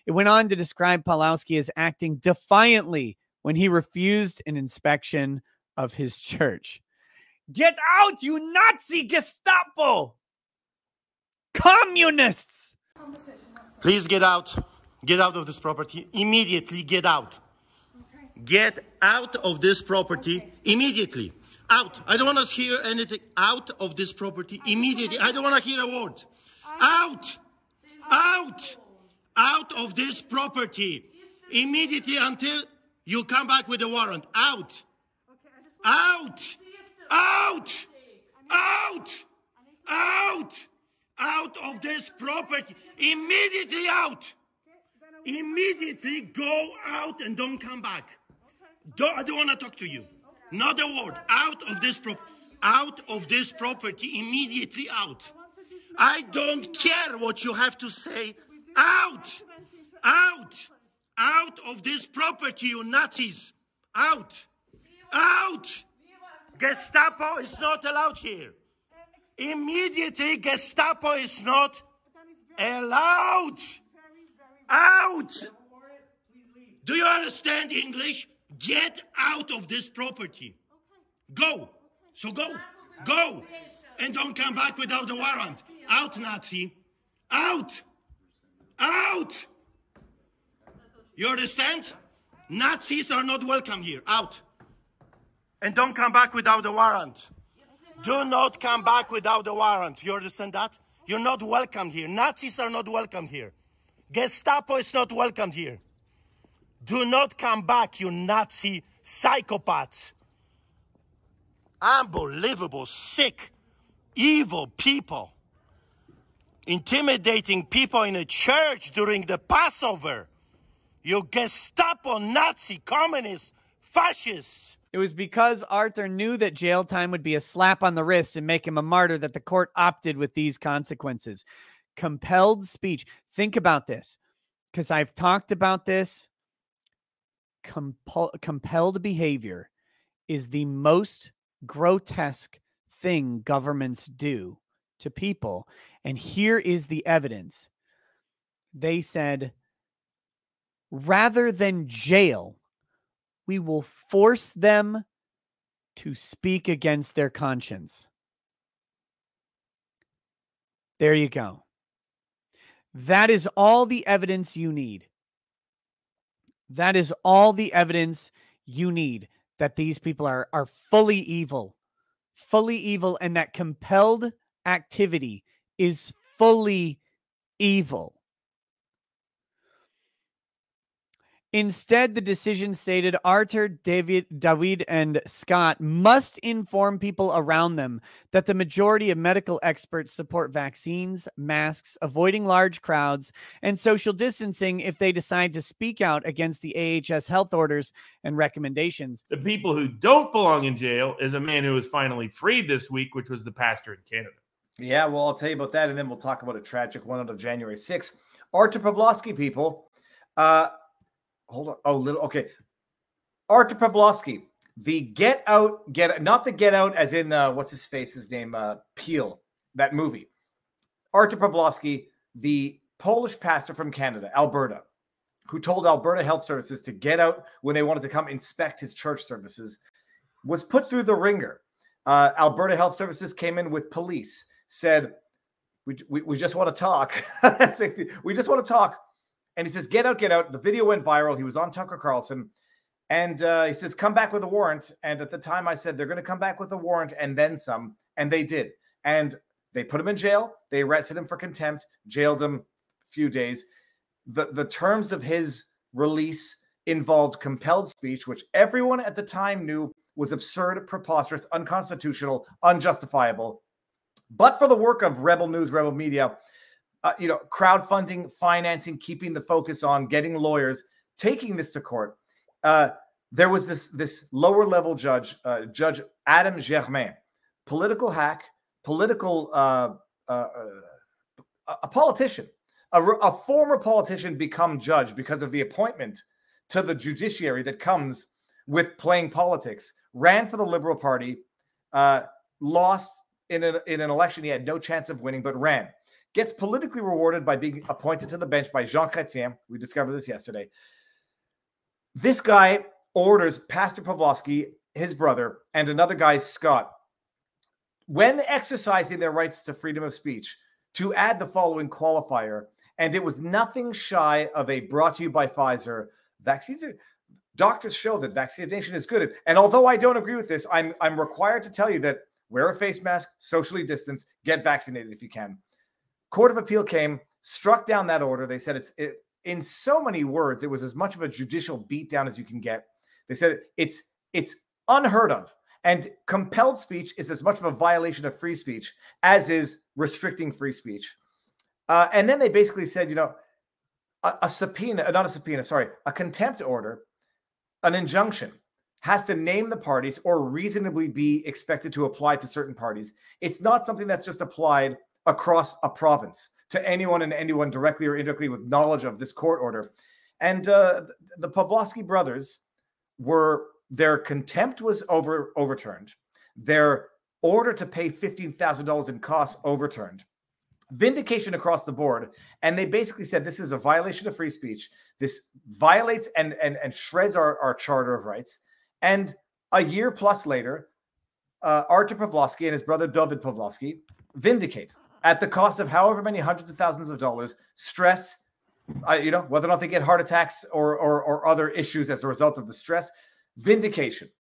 It went on to describe Pawlowski as acting defiantly when he refused an inspection of his church. Get out, you Nazi Gestapo! Communists! Please get out. Get out of this property. Immediately get out. Get out of this property immediately. Out. I don't want to hear anything. Out of this property immediately. I don't want to hear a word. Out. Out. Out of this property immediately until you come back with a warrant. Out. Out. Out. Out. Out. Out of this property. Immediately out. Immediately go out and don't come back. I don't want to talk to you. Not a word. Out of this property. Immediately out. I don't care what you have to say. Out. Out. Out of this property, you Nazis. Out. Out. Gestapo is not allowed here. Immediately, Gestapo is not allowed. Out. Do you understand English? Get out of this property. Go. So go. Go. And don't come back without a warrant. Out, Nazi. Out. Out. You understand? Nazis are not welcome here. Out. And don't come back without a warrant. Do not come back without a warrant. You understand that? You're not welcome here. Nazis are not welcome here. Gestapo is not welcome here. Do not come back, you Nazi psychopaths. Unbelievable, sick, evil people. Intimidating people in a church during the Passover. You Gestapo, Nazi, communists, fascists. It was because Arthur knew that jail time would be a slap on the wrist and make him a martyr that the court opted with these consequences. Compelled speech. Think about this, because I've talked about this. Compelled behavior is the most grotesque thing governments do to people. And here is the evidence. They said, rather than jail, we will force them to speak against their conscience. There you go. That is all the evidence you need. That is all the evidence you need that these people are fully evil, and that compelled activity is fully evil. Instead, the decision stated Arthur, David, and Scott must inform people around them that the majority of medical experts support vaccines, masks, avoiding large crowds, and social distancing if they decide to speak out against the AHS health orders and recommendations. The people who don't belong in jail is a man who was finally freed this week, which was the pastor in Canada. Yeah, well, I'll tell you about that, and then we'll talk about a tragic one on January 6th. Artur Pawlowski, people. Hold on. Oh, little. Okay. Artur Pawlowski, the Get Out, not the Get Out as in, what's his face, his name, Peel, that movie. Artur Pawlowski, the Polish pastor from Canada, Alberta, who told Alberta Health Services to get out when they wanted to come inspect his church services, was put through the ringer. Alberta Health Services came in with police, said, we just want to talk. We just want to talk. And he says, get out, get out. The video went viral. He was on Tucker Carlson. And he says, come back with a warrant. And at the time I said, they're going to come back with a warrant and then some. And they did. And they put him in jail. They arrested him for contempt, jailed him a few days. The terms of his release involved compelled speech, which everyone at the time knew was absurd, preposterous, unconstitutional, unjustifiable. But for the work of Rebel News, Rebel Media, crowdfunding, financing, keeping the focus on getting lawyers, taking this to court. There was this lower level judge, Judge Adam Germain, political hack, a politician, a former politician become judge because of the appointment to the judiciary that comes with playing politics, ran for the Liberal Party, lost in an election he had no chance of winning, but ran. gets politically rewarded by being appointed to the bench by Jean Chrétien. We discovered this yesterday. This guy orders Pastor Pawlowski, his brother, and another guy, Scott, when exercising their rights to freedom of speech, to add the following qualifier. And it was nothing shy of a brought to you by Pfizer. Doctors show that vaccination is good. And although I don't agree with this, I'm required to tell you that wear a face mask, socially distance, get vaccinated if you can. Court of Appeal came, struck down that order. They said in so many words, it was as much of a judicial beatdown as you can get. They said it's unheard of. And compelled speech is as much of a violation of free speech as is restricting free speech. And then they basically said, a contempt order, an injunction has to name the parties or reasonably be expected to apply to certain parties. It's not something that's just applied across a province to anyone and anyone directly or indirectly with knowledge of this court order. And the Pawlowski brothers their contempt was overturned. Their order to pay $15,000 in costs overturned. Vindication across the board. And they basically said this is a violation of free speech. This violates and shreds our Charter of Rights. And a year plus later, Artur Pawlowski and his brother David Pawlowski vindicate at the cost of however many hundreds of thousands of dollars, stress, whether or not they get heart attacks or other issues as a result of the stress. Vindication.